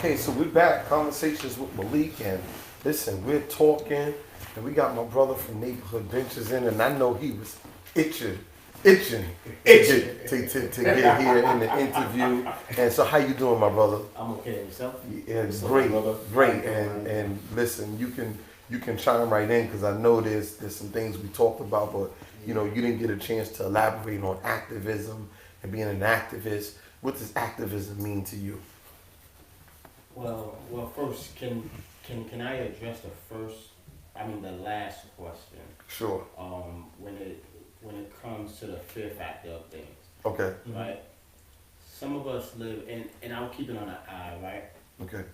Okay, so we're back. Conversations with Malik, and listen, we're talking, and we got my brother from Neighborhood Ventures in, and I know he was itching to get here in the interview. And so, how you doing, my brother? I'm okay. Yourself? Yeah, great. And listen, you can chime right in because I know there's some things we talked about, but you know you didn't get a chance to elaborate on activism and being an activist. What does activism mean to you? Well, first, can I address the last question? Sure. When it comes to the fear factor of things. Okay. Right. Some of us live, and I'll keep it on an eye, right? Okay.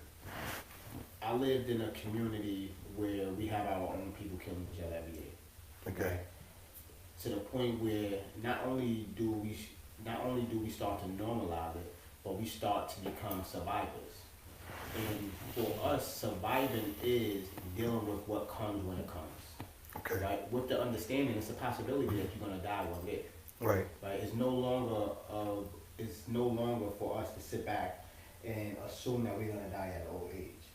I lived in a community where we have our own people killing each other every day. Okay. Right? To the point where not only do we start to normalize it, but we start to become survivors. And for us, surviving is dealing with what comes when it comes. Okay. Right? With the understanding, it's a possibility that you're gonna die one day. Right. Right? It's no longer for us to sit back and assume that we're gonna die at an old age.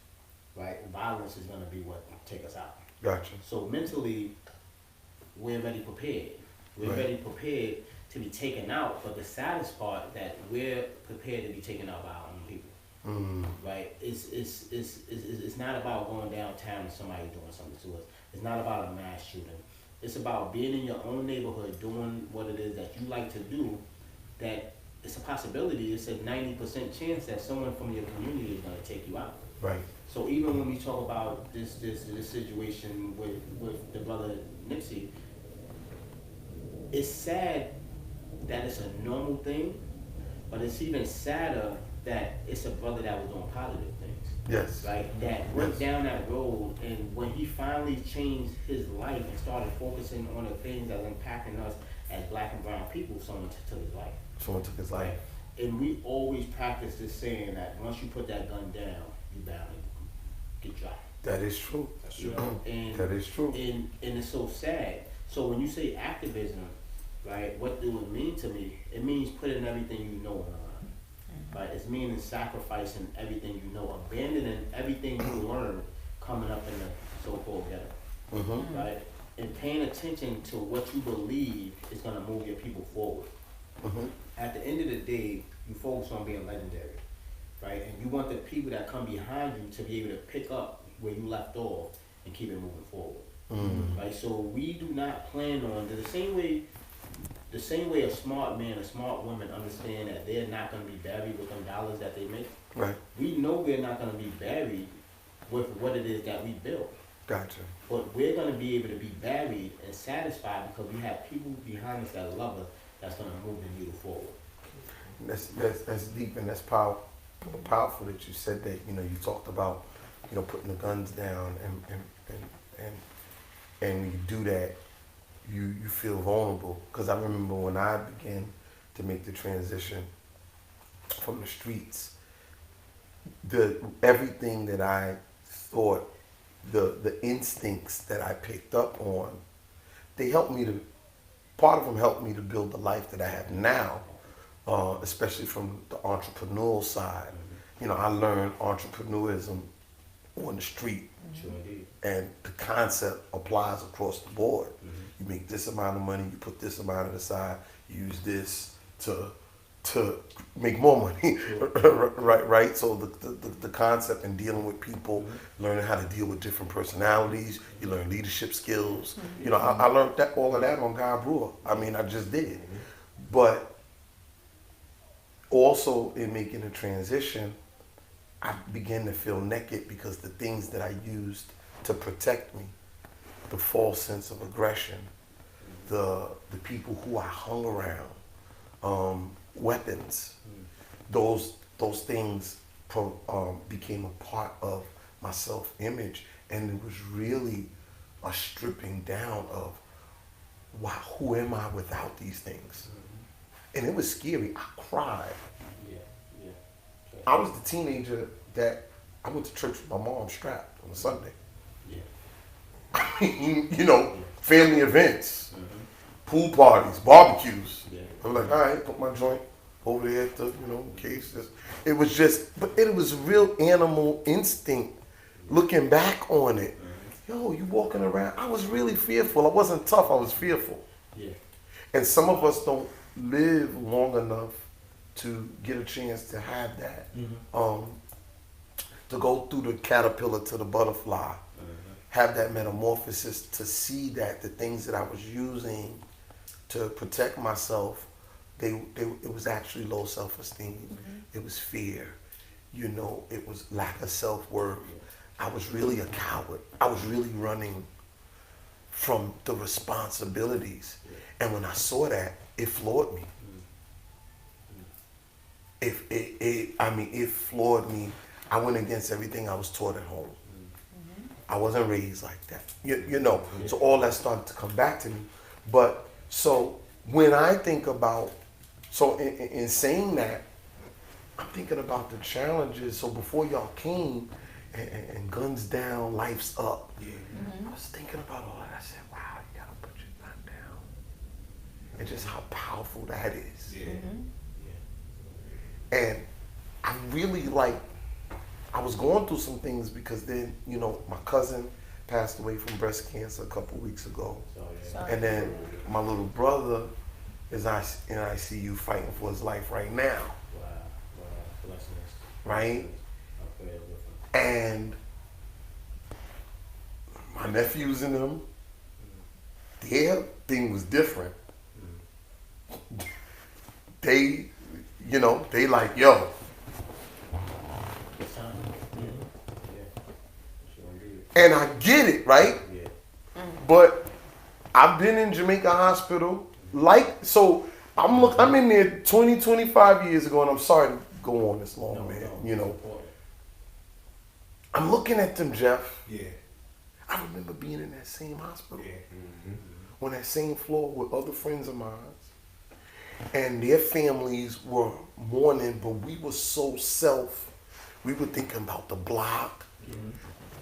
Right? Violence is gonna be what take us out. Gotcha. So mentally, we're already prepared. We're already prepared to be taken out, but the saddest part that we're prepared to be taken out by our own people. Right? It's not about going downtown and somebody doing something to us. It's not about a mass shooting. It's about being in your own neighborhood doing what it is that you like to do. That it's a possibility. It's a 90% chance that someone from your community is going to take you out. Right. So even when we talk about this situation with the brother Nipsey, it's sad that it's a normal thing, but it's even sadder that it's a brother that was doing positive things. Yes. Right? That went down that road, and when he finally changed his life and started focusing on the things that are impacting us as black and brown people, someone took his life. Someone took his life. And we always practice this saying that once you put that gun down, you bound to get shot. That is true. That's true. And that is true. And it's so sad. So when you say activism, right, what do it mean to me? It means putting everything you know on the line. Right? It's meaning sacrificing everything you know, abandoning everything you learned coming up in the so-called ghetto. Right? And paying attention to what you believe is going to move your people forward. At the end of the day, you focus on being legendary. Right? And you want the people that come behind you to be able to pick up where you left off and keep it moving forward. Right? So we do not plan on the same way a smart man, a smart woman understand that they're not going to be buried with them dollars that they make. Right. We know we're not going to be buried with what it is that we built. Gotcha. But we're going to be able to be buried and satisfied because we have people behind us that love us that's going to move the needle forward. That's deep, and that's powerful that you said that. You know, you talked about, you know, putting the guns down, and when you do that, you feel vulnerable. Because I remember when I began to make the transition from the streets, everything that I thought, the instincts that I picked up on, part of them helped me to build the life that I have now, especially from the entrepreneurial side. You know, I learned entrepreneurism on the street. Sure indeed. And the concept applies across the board. You make this amount of money, you put this amount aside, you use this to make more money, right? So the concept in dealing with people, learning how to deal with different personalities, you learn leadership skills. You know, I learned all of that on Guy Brewer. I mean, I just did. But also in making the transition, I began to feel naked because the things that I used to protect me, the false sense of aggression, the people who I hung around, weapons, those things became a part of my self-image, and it was really a stripping down of, wow, who am I without these things? And it was scary. I cried. Yeah. I was the teenager that I went to church with my mom strapped on a Sunday. Yeah. I mean, you know, family events, pool parties, barbecues. Yeah. I'm like, all right, put my joint over there at the, in case it was just, but it was real animal instinct. Looking back on it, yo, you walking around. I was really fearful. I wasn't tough. I was fearful. Yeah. And some of us don't live long enough to get a chance to have that. To go through the caterpillar to the butterfly, have that metamorphosis, to see that the things that I was using to protect myself, it was actually low self-esteem. It was fear. It was lack of self-worth. I was really a coward. I was really running from the responsibilities. And when I saw that, it floored me. It floored me. I went against everything I was taught at home. I wasn't raised like that. So all that started to come back to me. But so when I think about, in saying that, I'm thinking about the challenges. So before y'all came and guns down, life's up. I was thinking about all that. I said, wow, you gotta put your gun down. And just how powerful that is. And I really I was going through some things because then, my cousin passed away from breast cancer a couple weeks ago. And then my little brother is in ICU fighting for his life right now. Wow. Right? And my nephews and them, their thing was different. They like, yo. And I get it, right? But I've been in Jamaica Hospital, I'm in there 20, 25 years ago, and I'm sorry to go on this long, man, I'm looking at them, Jeff. I remember being in that same hospital, on that same floor with other friends of mine. And their families were mourning, but we were so we were thinking about the block.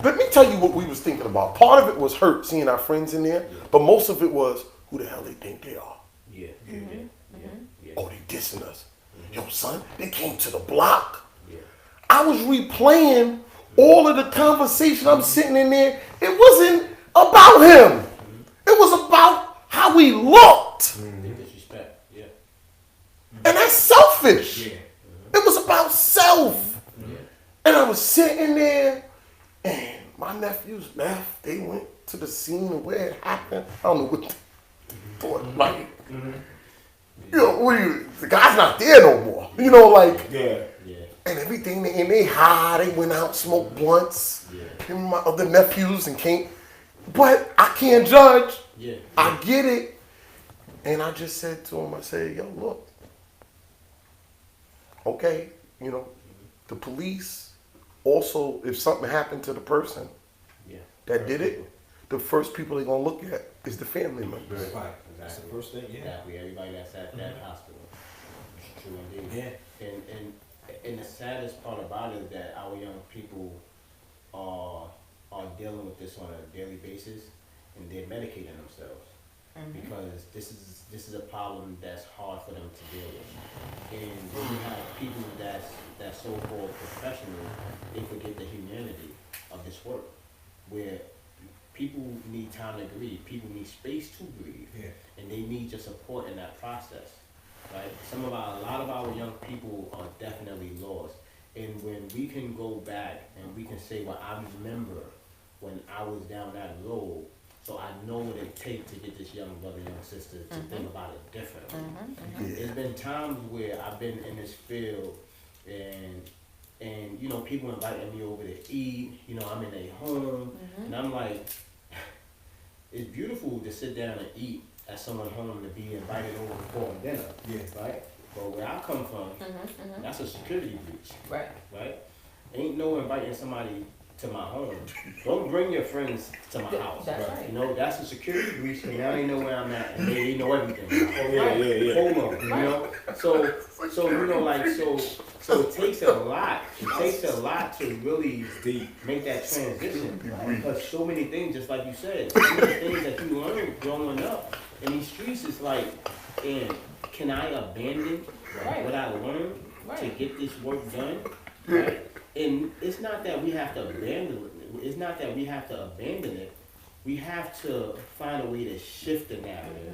Let me tell you what we was thinking about. Part of it was hurt seeing our friends in there, but most of it was, who the hell they think they are? Oh, they dissing us. Yo, son, they came to the block. I was replaying all of the conversation. I'm sitting in there. It wasn't about him. It was about how we looked. Disrespect. And that's selfish. It was about self. And I was sitting there, and my nephews left. They went to the scene of where it happened. I don't know what they thought. The guy's not there no more. And everything, and they high. They went out, smoked blunts. And my other nephews and came. But I can't judge. I get it. And I just said to him, I said, yo, look. Okay, the police also, if something happened to the person that did it, the first people they're going to look at is the family members. Right. That's the first thing, Exactly. Everybody that's at that hospital. True indeed. And the saddest part about it is that our young people are dealing with this on a daily basis, and they're medicating themselves. Because this is a problem that's hard for them to deal with. And when you have people that's so-called professional, they forget the humanity of this work, where people need time to grieve, people need space to grieve, and they need your support in that process, right? A lot of our young people are definitely lost, and when we can go back and we can say, well, I remember when I was down that road, so I know what it takes to get this young brother, young sister to think about it differently. There's been times where I've been in this field and people inviting me over to eat, I'm in their home, and I'm like, it's beautiful to sit down and eat at someone's home, to be invited over for dinner, right? But where I come from, that's a security breach, right? Ain't no inviting somebody to my home. Don't bring your friends to my house. That's right. That's a security breach, and now they know where I'm at, and they know everything. Hold on, So it takes a lot. It takes a lot to really make that transition. Because so many things, just like you said, so many things that you learn growing up in these streets, is like, And can I abandon what I learned to get this work done? Right? And it's not that we have to abandon it. It's not that we have to abandon it. We have to find a way to shift the narrative,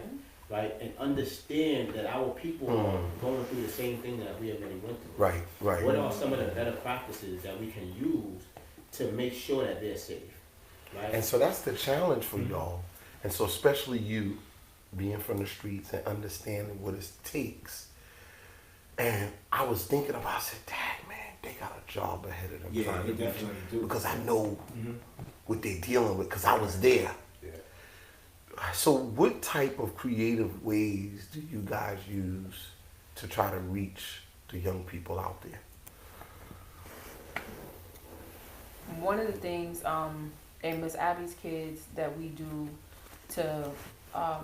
right? And understand that our people are going through the same thing that we already went through. Right, right. What are some of the better practices that we can use to make sure that they're safe, right? And so that's the challenge for y'all. And so especially you being from the streets and understanding what it takes. And I was thinking about, I said, Dad, man, they got a job ahead of them. Yeah, trying they to reach, definitely do. because I know what they're dealing with, because I was there. Yeah. So what type of creative ways do you guys use to try to reach the young people out there? One of the things in Miss Abby's kids that we do to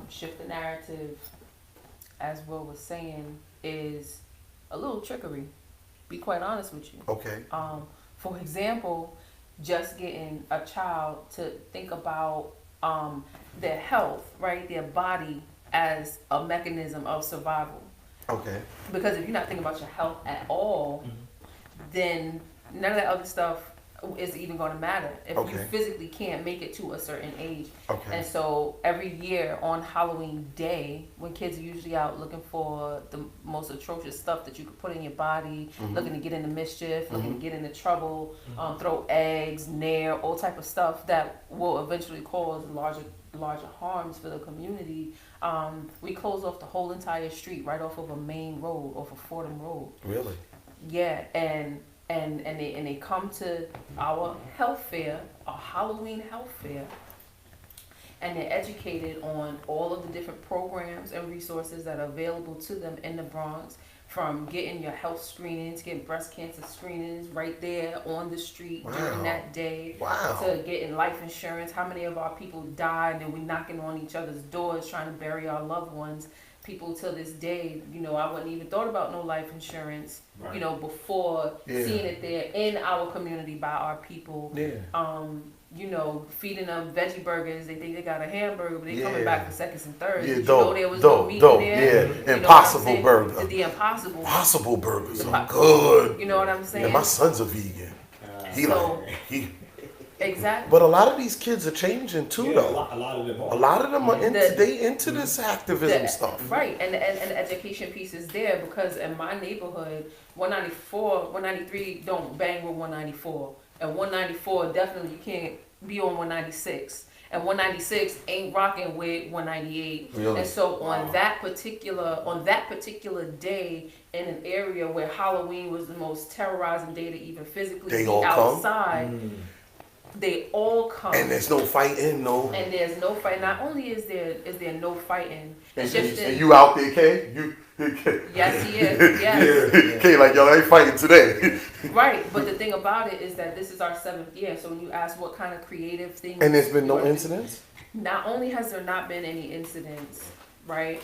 shift the narrative, as Will was saying, is a little trickery. Be quite honest with you. Okay. For example, just getting a child to think about their health, right, their body as a mechanism of survival. Okay. Because if you're not thinking about your health at all, then none of that other stuff is even going to matter if you physically can't make it to a certain age. Okay. And so every year on Halloween Day, when kids are usually out looking for the most atrocious stuff that you could put in your body, looking to get into mischief, looking to get into trouble, throw eggs, nair, all type of stuff that will eventually cause larger harms for the community, we close off the whole entire street right off of a main road, off of Fordham Road. Really? Yeah, and they come to our health fair, our Halloween health fair, and they're educated on all of the different programs and resources that are available to them in the Bronx, from getting your health screenings, getting breast cancer screenings right there on the street during that day, to getting life insurance. How many of our people died and we're knocking on each other's doors trying to bury our loved ones? People till this day, I wouldn't even thought about no life insurance, before seeing it there in our community by our people. Feeding them veggie burgers. They think they got a hamburger, but they coming back for seconds and thirds. Did you know there was no meat in there? Impossible burger. The impossible. Impossible burgers are good. You know what I'm saying? Yeah, my son's a vegan. Exactly. But a lot of these kids are changing too, though. A lot of them are. A lot of them are into this activism stuff. Right, and the education piece is there, because in my neighborhood, 194, 193 don't bang with 194. And 194 definitely you can't be on 196. And 196 ain't rocking with 198. Really? And so on that particular day, in an area where Halloween was the most terrorizing day to even physically be outside, they all come. And there's no fighting, no. And there's no fight. Not only is there no fighting, it's and you out there, Kay? Yes, he is. Yes. Kay, like, y'all ain't fighting today. Right, but the thing about it is that this is our 7th year. So when you ask what kind of creative things, And there's been no incidents? Not only has there not been any incidents, right?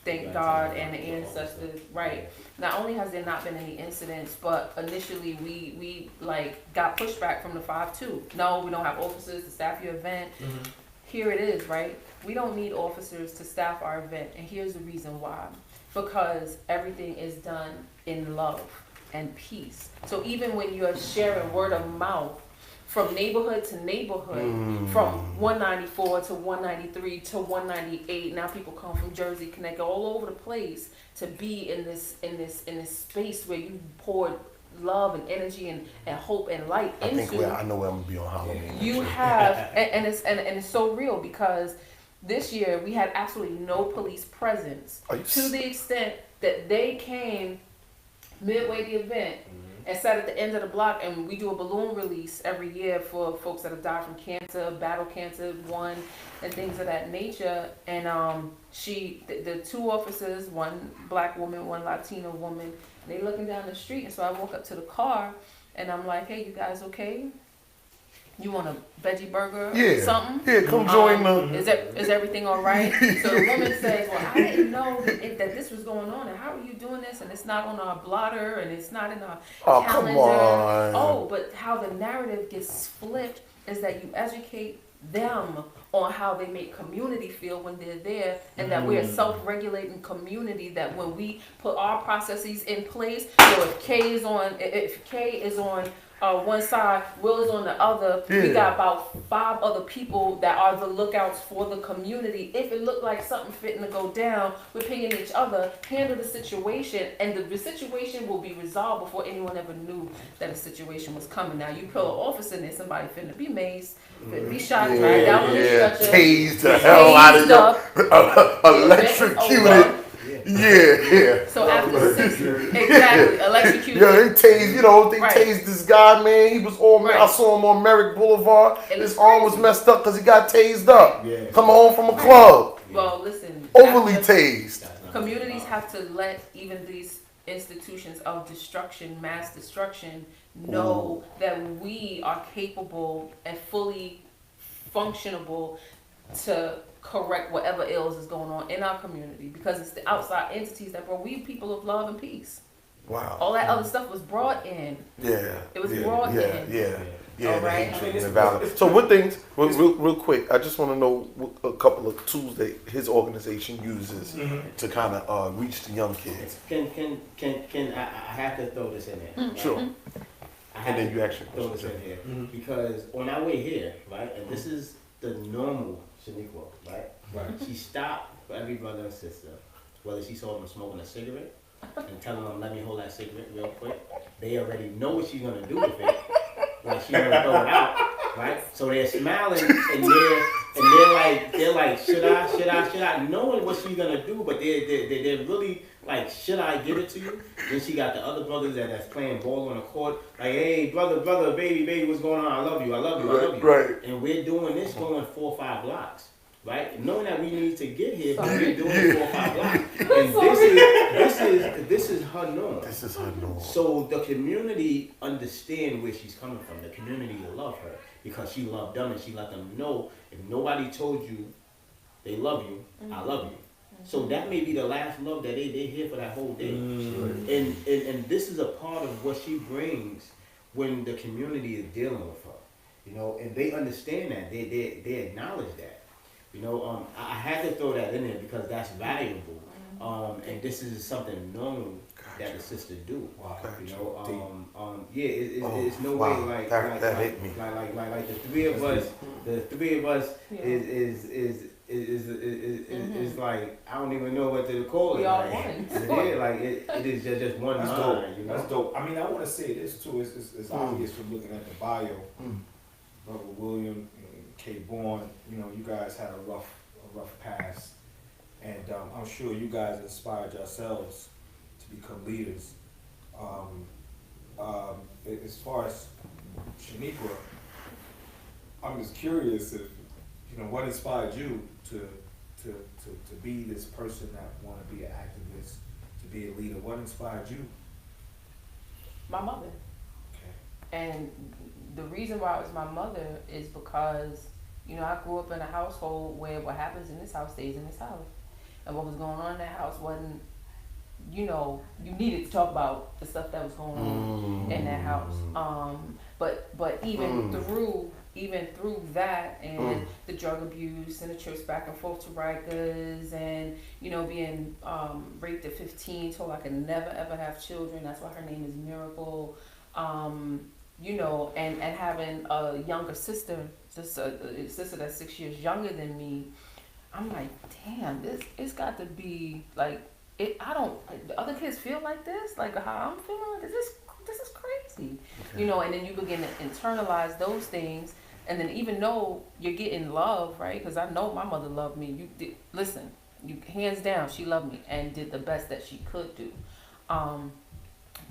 Thank God and the ancestors, right? Not only has there not been any incidents, but initially we got pushback from the 5-2. No, we don't have officers to staff your event. Here it is, right? We don't need officers to staff our event, and here's the reason why. Because everything is done in love and peace. So even when you're sharing word of mouth from neighborhood to neighborhood, from 194 to 193 to 198, now people come from Jersey, Connecticut, all over the place to be in this space where you poured love and energy and hope and light into. I know where I'm gonna be on Halloween. You have, and it's so real, because this year we had absolutely no police presence, to the extent that they came midway the event and sat at the end of the block, and we do a balloon release every year for folks that have died from cancer, battle cancer, and things of that nature. And the 2 officers, one black woman, one Latina woman, they looking down the street, and so I walk up to the car, and I'm like, "Hey, you guys okay? You want a veggie burger or something? Yeah, come join the... Is everything all right?" So the woman says, "Well, I didn't know that this was going on, and how are you doing this? And it's not on our blotter, and it's not in our calendar." Come on. Oh, but how the narrative gets flipped is that you educate them on how they make community feel when they're there, and that we're a self-regulating community, that when we put our processes in place, so if K is on one side, Will is on the other, we got about 5 other people that are the lookouts for the community. If it looked like something fitting to go down, we're pinging each other, handle the situation, and the situation will be resolved before anyone ever knew that a situation was coming. Now, you pull an officer in there, somebody finna be maced, finna be shot, dragged down on the stretcher, tased the hell out of you, electrocuted. Yeah. So after 6, exactly, electrocuted. Yeah, they tased this guy, man. He was I saw him on Merrick Boulevard. His arm was messed up because he got tased up. Yeah. Coming home from a club. Well, listen. Overly tased. Communities have to let even these institutions of destruction, mass destruction, know that we are capable and fully functionable to correct whatever ills is going on in our community, because it's the outside entities that brought we people of love and peace. Wow. All that other stuff was brought in. Yeah. It was brought in. Yeah, all the right. hatred and violence. So what things, real quick, I just want to know a couple of tools that his organization uses to kind of reach the young kids. Can I have to throw this in there? Right? Sure. And then you actually throw this in here. Because on our way here, right, and this is the normal Shanequa, right? She stopped for every brother and sister, whether she saw them smoking a cigarette and telling them, let me hold that cigarette real quick. They already know what she's gonna do with it. Like, she's gonna throw it out, right? So they're smiling and they're like, should I? Knowing what she's gonna do, but they're really like, should I give it to you? Then she got the other brothers that's playing ball on the court, like, hey, brother, baby, what's going on? I love you. Right. And we're doing this going 4 or 5 blocks. Right, knowing that we need to get here, but we're doing 4 or 5 blocks, and this is her norm. This is her norm. So the community understand where she's coming from. The community love her because she loved them, and she let them know if nobody told you they love you, I love you. So that may be the last love that they here for that whole day. And this is a part of what she brings when the community is dealing with her, and they understand that, they acknowledge that. I had to throw that in there because that's valuable. And this is something normal that the sisters do. Wow. It's no way like that hit me. Like the three of us is like, I don't even know what to call it. We all one. Like it is just one That's mind. Dope. That's dope. I mean, I want to say this too. It's obvious from looking at the bio. Brother William, K. Bourne, you guys had a rough past, and I'm sure you guys inspired yourselves to become leaders. As far as Shanequa, I'm just curious if what inspired you to be this person that want to be an activist, to be a leader. What inspired you? My mother. Okay. And the reason why it was my mother is because I grew up in a household where what happens in this house stays in this house. And what was going on in that house wasn't, you needed to talk about the stuff that was going on in that house. But even through that and the drug abuse and the trips back and forth to Rikers and, being raped at 15, told I could never ever have children. That's why her name is Miracle. And having a younger sister, just a sister that's 6 years younger than me, I'm like, damn, it's got to be like, the other kids feel like this, like how I'm feeling, this is crazy, and then you begin to internalize those things, and then even though you're getting love, right, because I know my mother loved me, hands down, she loved me and did the best that she could do.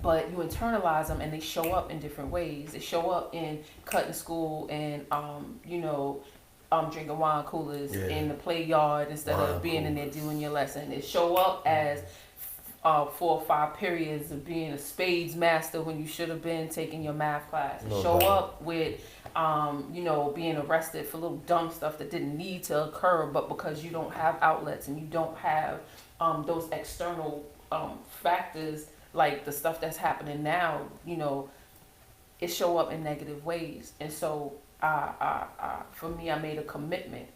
But you internalize them and they show up in different ways. They show up in cutting school and, drinking wine coolers in the play yard instead of being in there doing your lesson. They show up as 4 or 5 periods of being a spades master when you should have been taking your math class. They show up with, being arrested for little dumb stuff that didn't need to occur, but because you don't have outlets and you don't have those external factors, like the stuff that's happening now, it show up in negative ways. And so for me, I made a commitment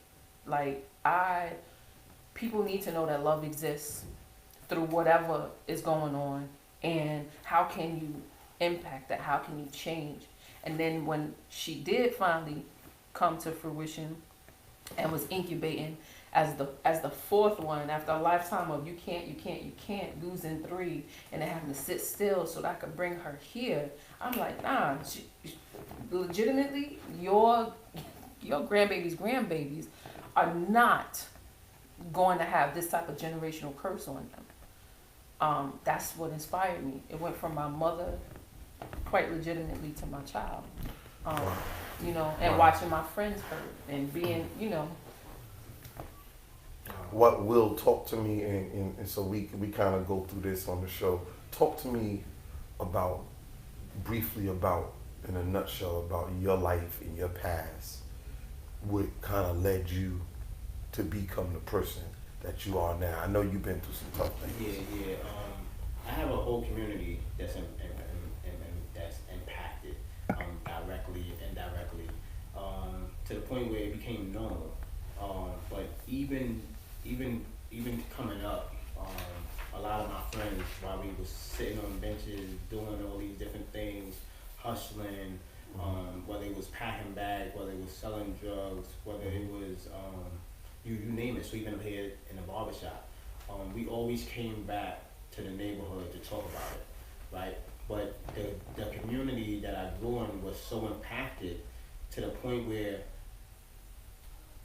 Like, people need to know that love exists through whatever is going on, and how can you impact that? How can you change? And then when she did finally come to fruition and was incubating as the fourth one after a lifetime of you can't, losing 3 and then having to sit still so that I could bring her here. I'm like, nah, legitimately, your grandbabies are not going to have this type of generational curse on them. That's what inspired me. It went from my mother quite legitimately to my child. You know, and watching my friends hurt and being, you know. What will talk to me, and so we kind of go through this on the show. Talk to me briefly about, in a nutshell, about your life and your past. What kind of led you to become the person that you are now? I know you've been through some tough things. Yeah. I have a whole community that's that's impacted directly, indirectly, to the point where it became normal. But even coming up, a lot of my friends, while we was sitting on benches doing all these different things, hustling, whether it was packing bags, whether it was selling drugs, whether it was you name it, sweeping up here in the barbershop, we always came back to the neighborhood to talk about it, right? But the community that I grew in was so impacted to the point where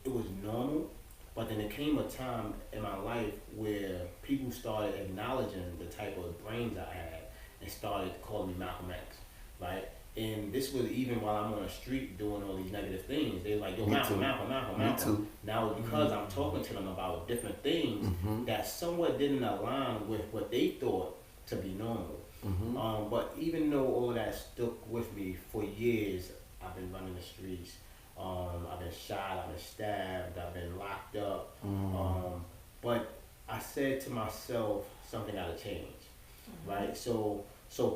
it was normal. But then there came a time in my life where people started acknowledging the type of brains I had and started calling me Malcolm X, right? And this was even while I'm on the street doing all these negative things. They're like, yo, Malcolm. Me too. Now, because I'm talking to them about different things that somewhat didn't align with what they thought to be normal. But even though all of that stuck with me for years, I've been running the streets. I've been shot, I've been stabbed, I've been locked up. But I said to myself, something gotta change, right? So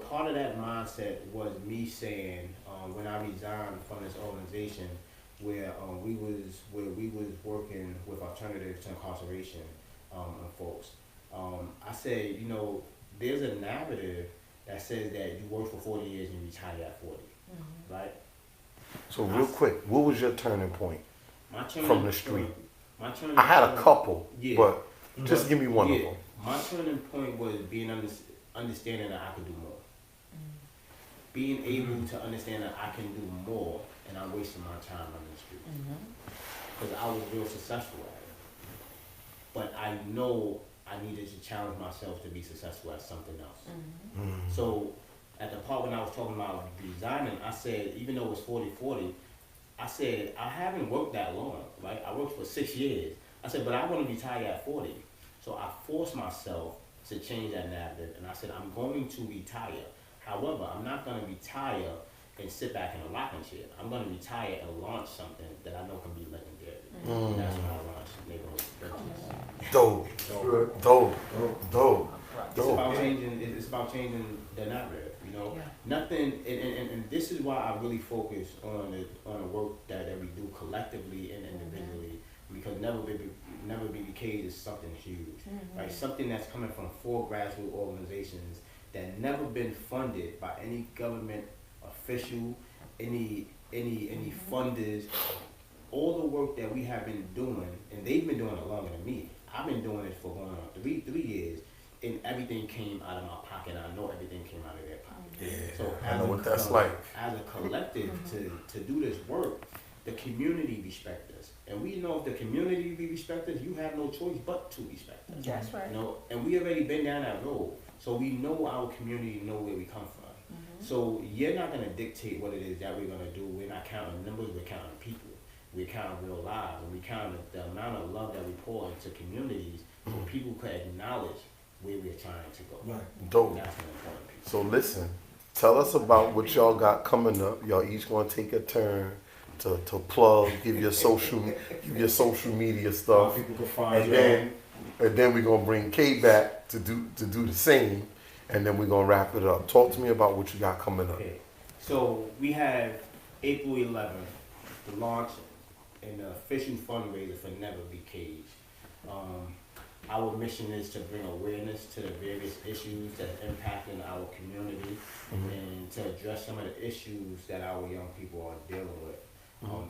part of that mindset was me saying, when I resigned from this organization, where we was working with alternatives to incarceration on folks. I said, you know, there's a narrative that says that you work for 40 years and you retire at 40, right? So real quick, what was your turning point from the street? My turning I had a point, couple, but just give me one of them. My turning point was being understanding that I could do more. Being able to understand that I can do more, and I'm wasting my time on the street. Because I was real successful at it. But I know I needed to challenge myself to be successful at something else. So at the part when I was talking about resigning, I said, even though it was 40-40, I said, I haven't worked that long, right? I worked for 6 years. I said, but I want to retire at 40. So I forced myself to change that narrative, and I said, I'm going to retire. However, I'm not going to retire and sit back in a rocking chair. I'm going to retire and launch something that I know can be legendary. And that's when I launched Neighborhood Riveting. Dope. It's about changing the narrative. You know, nothing, and this is why I really focus on the work that we do collectively and individually, because Never Be the Cage is something huge, right? Something that's coming from 4 grassroots organizations that never been funded by any government official, any funders. All the work that we have been doing, and they've been doing it longer than me. I've been doing it for going on 3 years, and everything came out of my pocket. I know everything came out of their pocket. Yeah, so I know what that's like. As a collective, to do this work, the community respect us, and we know if the community respect us, you have no choice but to respect us. That's right. You know, and we already been down that road, so we know our community know where we come from. So you're not gonna dictate what it is that we're gonna do. We're not counting numbers. We're counting people. We're counting real lives, and we count the amount of love that we pour into communities, so people could acknowledge where we're trying to go. Right. Dope. That's an important piece. So listen, tell us about what y'all got coming up. Y'all each gonna take a turn to plug, give your social media stuff, People can find and then we're gonna bring K back to do the same, and then we're gonna wrap it up. Talk to me about what you got coming up. Okay, so we have April 11th, the launch an official fundraiser for Never Be Caged. Our mission is to bring awareness to the various issues that are impacting our community and to address some of the issues that our young people are dealing with,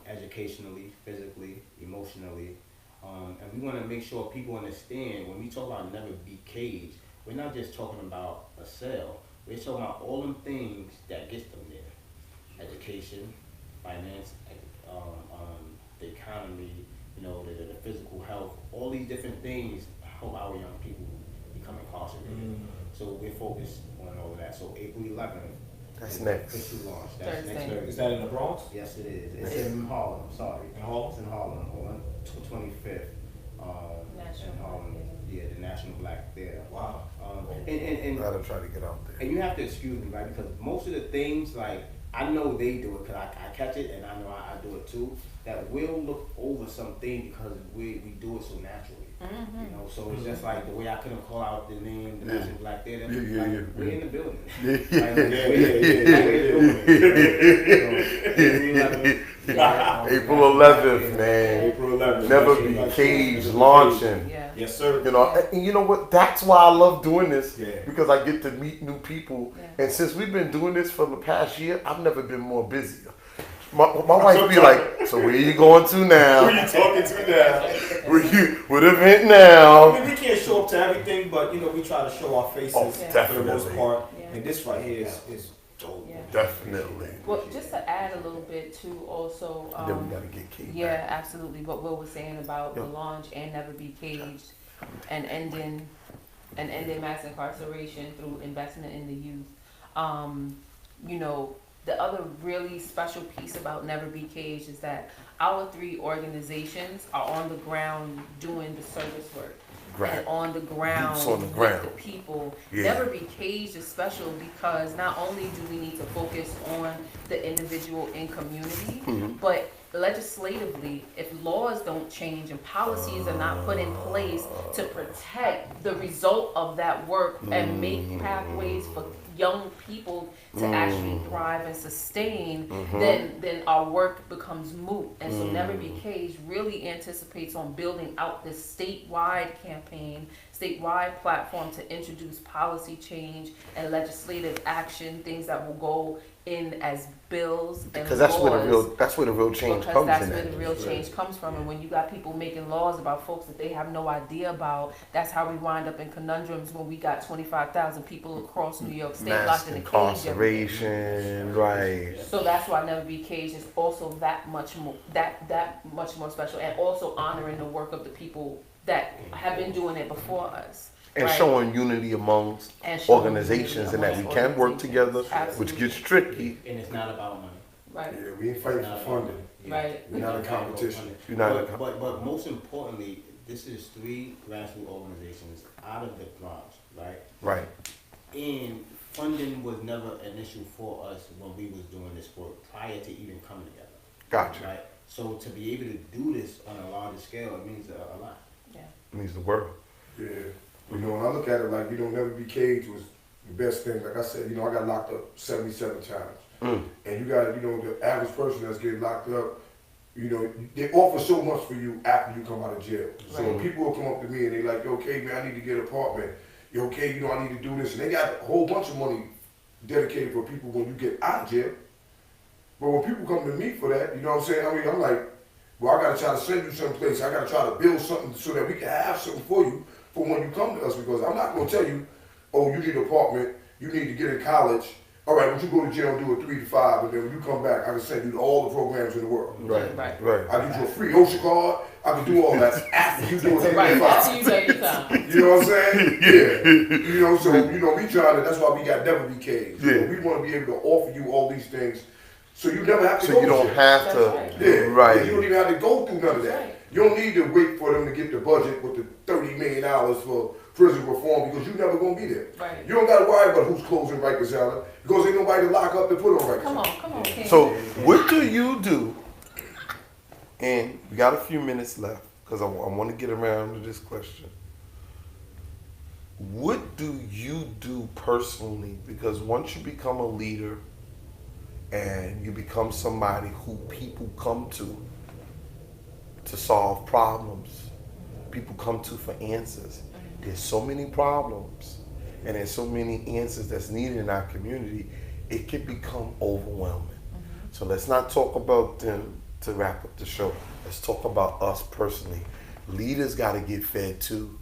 educationally, physically, emotionally. And we want to make sure people understand when we talk about Never Be Caged, we're not just talking about a cell. We're talking about all them things that gets them there. Education, finance, the economy, you know, the physical health, all these different things help our young people become incarcerated. So we're focused on all of that. So April 11th. That's is next. official launch. That's Thursday. next Thursday. Is that in the Bronx? Yes, it is. It's in Harlem. Sorry. In Harlem? It's in Harlem on 25th. National in Harlem. Black Yeah, the National Black Theater. Wow. And Gotta try to get out there. and you have to excuse me, right? Because most of the things, like, I know they do it because I catch it and I know I do it too. That we'll look over something because we do it so naturally. You know, so it's just like the way I couldn't call out the name, the National Black Theater. We're in the building. April 11th, man. April 11th. Never Be Caged launching. Yeah. Yes, sir. You know, and you know what? That's why I love doing this, Yeah. because I get to meet new people. Yeah. And since we've been doing this for the past year, I've never been more busier. My wife be like, "So where you going to now? Who you talking to now? What event now?" I mean, we can't show up to everything, but you know, we try to show our faces Oh, Yeah. for the most definitely. part. Yeah. And this right here is dope. Yeah. Definitely. Well, just to add a little bit too, also. Then we gotta get Kate Yeah, back. absolutely. What Will was saying about the Yeah. launch and Never Be Caged, and ending mass incarceration through investment in the youth. You know, the other really special piece about Never Be Caged is that our 3 organizations are on the ground doing the service work. Right. And on the ground, Boots on the with ground. the people. Yeah. Never Be Caged is special because not only do we need to focus on the individual and community, but legislatively, if laws don't change and policies are not put in place to protect the result of that work and make pathways for young people to actually thrive and sustain, then our work becomes moot. And so Never Be Caged really anticipates on building out this statewide campaign, statewide platform to introduce policy change and legislative action, things that will go in as bills and Because that's where the real change because comes that's in. where at. the real change comes from. And when you got people making laws about folks that they have no idea about, that's how we wind up in conundrums when we got 25,000 people across New York State Mass locked in a cage. every day. incarceration, right? So that's why Never Be Caged is also that much more special, and also honoring the work of the people that have been doing it before us. And right? showing unity amongst And showing organizations, unity and that we amongst can work organizations. together, which Absolutely. gets tricky. And it's not about money. Right, Yeah, we ain't fighting for funding. right. We're not in competition. You're not in But most importantly, this is 3 grassroots organizations out of the Bronx, right? Right. And funding was never an issue for us when we was doing this work prior to even coming together. Gotcha. Right? So to be able to do this on a larger scale, it means a lot. Yeah. It means the world. Yeah. You know, when I look at it, like, you know, Never Be Caged was the best thing. Like I said, you know, I got locked up 77 times. And you got, you know, the average person that's getting locked up, you know, they offer so much for you after you come out of jail. So Right. people will come up to me and they like, yo, okay, man, I need to get an apartment. Yo, okay, you know, I need to do this. And they got a whole bunch of money dedicated for people when you get out of jail. But when people come to me for that, you know what I'm saying? I mean, I'm like, well, I got to try to send you someplace. I got to try to build something so that we can have something for you for when you come to us, because I'm not going to tell you, oh, you need an apartment, you need to get in college. All right, when you go to jail and do a 3 to 5, and then when you come back, I can send you to all the programs in the world. Right. Right. Right. I give you a free OSHA card. I can do all that after you do a 3 Right, to that's 5. you know your time. You know what I'm saying? Yeah. You know, so, you know, we trying to, that's why we got Never Be Caged. You know, Yeah. we want to be able to offer you all these things so you never have to So go you to don't jail. have That's to. right. Yeah, Right. You don't even have to go through none of that. Right. You don't need to wait for them to get the budget with the $30 million for prison reform, because you're never gonna be there. Right. You don't gotta worry about who's closing Rikers Island, because ain't nobody to lock up to put on Rikers Come Island. on, King. So what do you do? And we got a few minutes left because I want to get around to this question. What do you do personally? Because once you become a leader and you become somebody who people come to, to solve problems. People come to for answers. There's so many problems and there's so many answers that's needed in our community, it can become overwhelming. So let's not talk about them to wrap up the show. Let's talk about us personally. Leaders got to get fed too.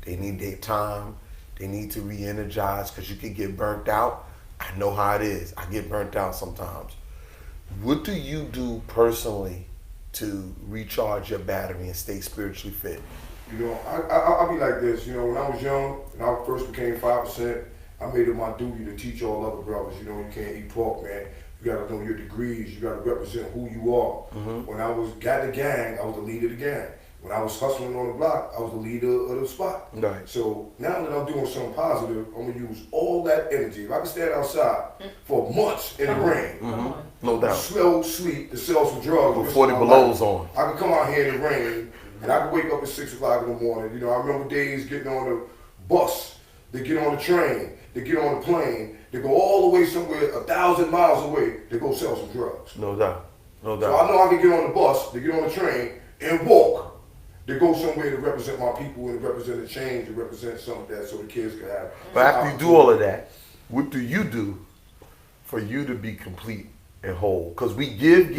They need their time. They need to re-energize because you can get burnt out. I know how it is. I get burnt out sometimes. What do you do personally to recharge your battery and stay spiritually fit? You know, I'll be like this. You know, when I was young and I first became 5%, I made it my duty to teach all other brothers. You know, you can't eat pork, man. You gotta know your degrees. You gotta represent who you are. When I got the gang, I was the leader of the gang. When I was hustling on the block, I was the leader of the spot. Right. So now that I'm doing something positive, I'm gonna use all that energy. If I can stand outside for months in the rain, No doubt. slow sleep to sell some drugs. With 40 belows on. I could come out here in the rain and I could wake up at 6 o'clock in the morning. You know, I remember days getting on the bus, to get on the train, to get on the plane, to go all the way somewhere 1,000 miles away to go sell some drugs. No doubt. No So I doubt. know I can get on the bus, to get on the train, and walk. To go somewhere to represent my people and represent a change, to represent something that so the kids can have. But after you do all of that, what do you do for you to be complete and whole? Because we give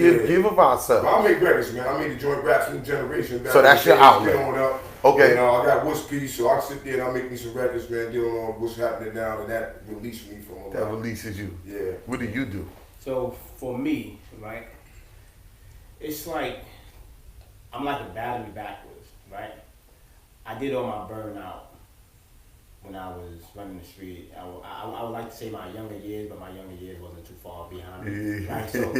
of ourselves. I make records, man. I made the joint raps New Generation. So that's your outlet. Up. Okay. And I got What's Peace, so I sit there and I make me some records, man, dealing on what's happening now, and that released me from a That lot. releases you. Yeah. What do you do? So for me, right, it's like I'm like a battery backwards, right? I did all my burnout when I was running the street. I would like to say my younger years, but my younger years wasn't too far behind me. Right? So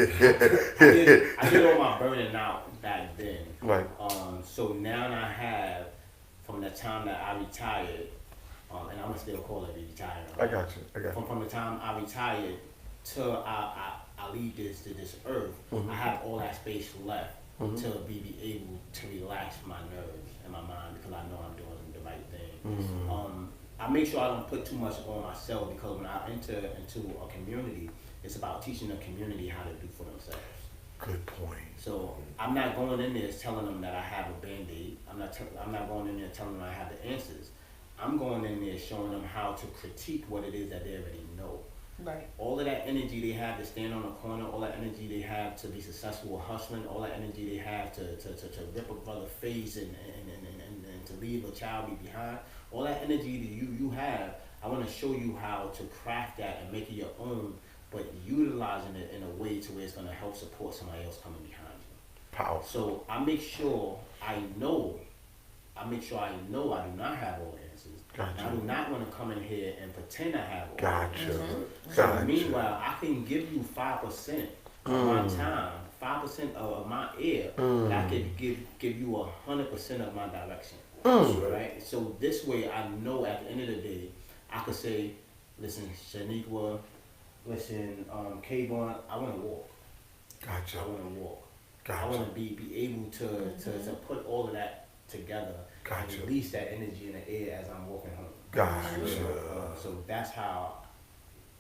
I did all my burning out back then. Right. So now I have, from the time that I retired, and I'm gonna still call it retiring. I got you. From the time I retired till I leave this earth, I have all that space left to be able to relax my nerves and my mind because I know I'm doing the right thing. I make sure I don't put too much on myself because when I enter into a community, it's about teaching the community how to do for themselves. Good point. So I'm not going in there telling them that I have a Band-Aid. I'm not going in there telling them I have the answers. I'm going in there showing them how to critique what it is that they already know. Right. All of that energy they have to stand on the corner, all that energy they have to be successful with hustling, all that energy they have to rip a brother face and to leave a child behind, all that energy that you have, I want to show you how to craft that and make it your own, but utilizing it in a way to where it's going to help support somebody else coming behind you. Powerful. So I make sure I know I do not have all the answers. Gotcha. And I do not want to come in here and pretend I have all the Gotcha. answers. So Gotcha. meanwhile, I can give you 5% of my time, 5% of my ear, but I can give you 100% of my direction. Right? So this way I know at the end of the day, I could say, listen, Shanequa, listen, K-Bon, I want to walk. Gotcha. I want to walk. Gotcha. I want to be able to put all of that together Gotcha. and release that energy in the air as I'm walking home. Gotcha. So that's how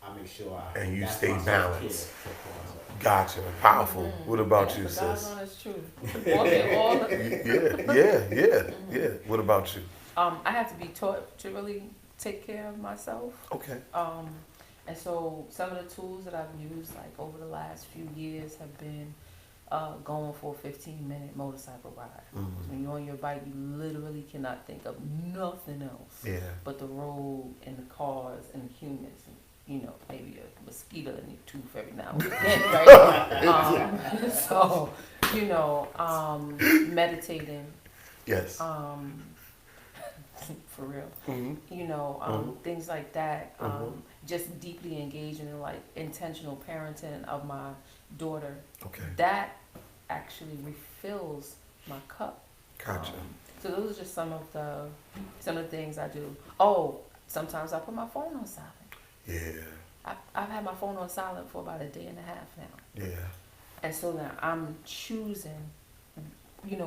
I make sure And you that's stay my balanced. self-care. Gotcha. Powerful. What about you, God's sis? honest truth. Walking all the Yeah. What about you? I have to be taught to really take care of myself. Okay. And so some of the tools that I've used like over the last few years have been going for a 15-minute motorcycle ride. When you're on your bike, you literally cannot think of nothing else but the road and the cars and the humans and, maybe a mosquito in your tooth every now and then, right? So, meditating. Yes. For real. Things like that. Just deeply engaging in like intentional parenting of my daughter. Okay. That actually refills my cup. Gotcha. So those are just some of the things I do. Oh, sometimes I put my phone on silent. Yeah. I've had my phone on silent for about a day and a half now. Yeah. And so now I'm choosing,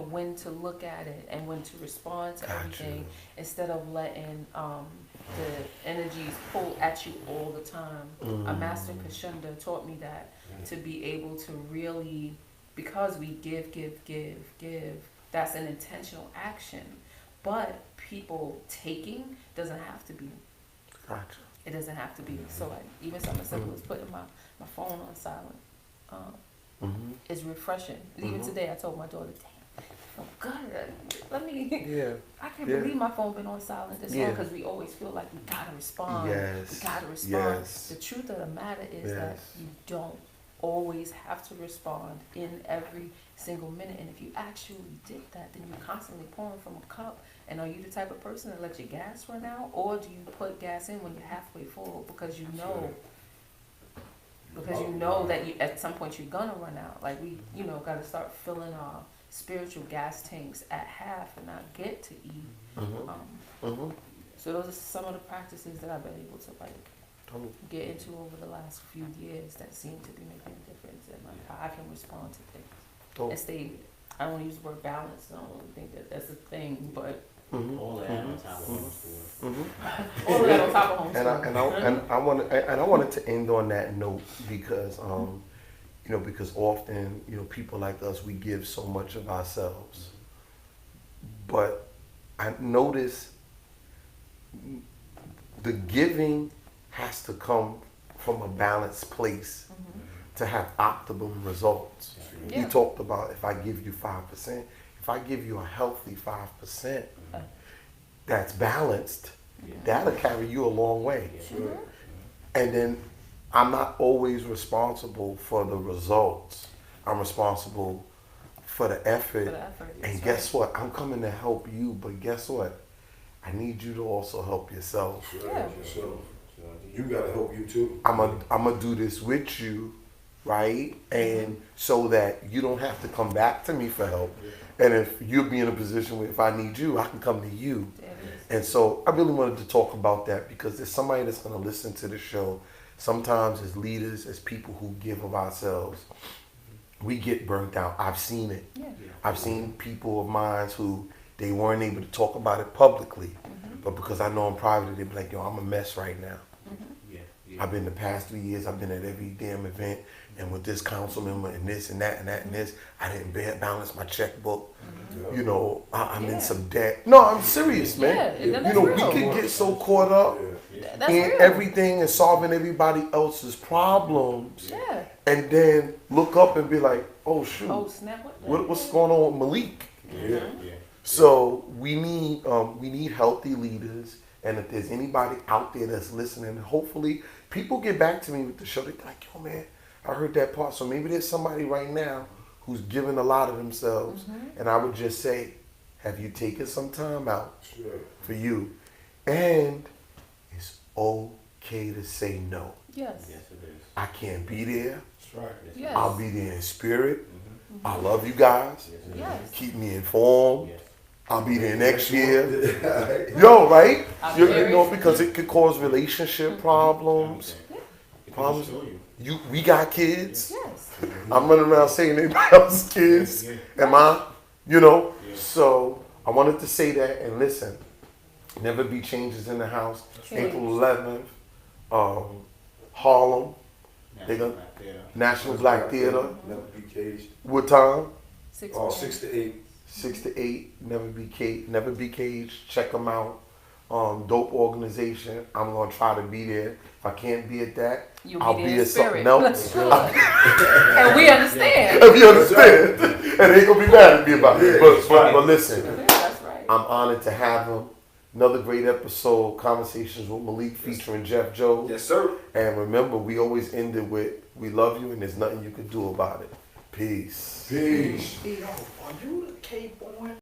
when to look at it and when to respond to everything instead of letting the energies pull at you all the time. A master Kashunda taught me that to be able to really, because we give, that's an intentional action. But people taking doesn't have to be. Gotcha. It doesn't have to be. So like even something simple as putting my phone on silent is refreshing. Even today I told my daughter, damn, oh God, let me, Yeah. I can't Yeah. believe my phone been on silent this long Yeah. because we always feel like we gotta respond. Yes. We gotta respond. Yes. The truth of the matter is that Yes. you don't always have to respond in every single minute. And if you actually did that, then you're constantly pouring from a cup. And are you the type of person that lets your gas run out, or do you put gas in when you're halfway full because you know that you at some point you're gonna run out? Like we, got to start filling our spiritual gas tanks at half and not get to eat. So those are some of the practices that I've been able to get into over the last few years that seem to be making a difference in how I can respond to things. And stay. I don't want to use the word balance. I don't really think that that's a thing, but all of that on top of homeschooling. all of that on top of homeschooling. And I wanted to end on that note because because often people like us, we give so much of ourselves, but I notice the giving has to come from a balanced place to have optimal results. Yeah. He talked about if I give you 5%, if I give you a healthy 5% that's balanced, that'll carry you a long way. And then I'm not always responsible for the results. I'm responsible for the effort. And guess what? I'm coming to help you, but guess what? I need you to also help yourself. Yeah. You gotta help you too. I'm gonna do this with you, right? And so that you don't have to come back to me for help. And if you'll be in a position where if I need you, I can come to you. And so I really wanted to talk about that because there's somebody that's gonna listen to the show. Sometimes as leaders, as people who give of ourselves, we get burnt out. I've seen it. Yeah. I've seen people of mine who they weren't able to talk about it publicly, but because I know them privately, they're like, yo, I'm a mess right now. I've been the past 3 years, I've been at every damn event, and with this council member and this and that and that and this, I didn't balance my checkbook. I'm in some debt. No, I'm serious, man. Yeah, that's we real. can get so caught up That's in real. everything and solving everybody else's problems, and then look up and be like, oh shoot, Oh snap! what's going on with Malik? So we need healthy leaders, and if there's anybody out there that's listening, hopefully people get back to me with the show. They're like, yo man, I heard that part. So maybe there's somebody right now who's giving a lot of themselves, and I would just say, have you taken some time out for you? And it's okay to say no. Yes. Yes, it is. I can't be there. That's right. Yes. I'll be there in spirit. I love you guys. Yes. Keep me informed. Yes. I'll be there next year. Yo, right? I'm You very- know, because it could cause relationship problems. Problems. We got kids. Yes. I'm running around saying anybody else's kids. Am I? So I wanted to say that. And listen, never be changes in the house. Change. April 11th, Harlem, National Black Theater. Never be caged. What time? 6 6 to 8. 6 to 8. Never be caged. Check them out. Dope organization. I'm gonna try to be there. If I can't be at that, You'll I'll be be there in at something spirit. else. And we understand. If you understand, and they gonna be mad at me about it. But listen, Yeah, that's right. I'm honored to have him. Another great episode, Conversations with Malik featuring Jeff Joe. Yes, sir. And remember, we always end it with, we love you and there's nothing you can do about it. Peace. Peace. Yo, are you the K-Born?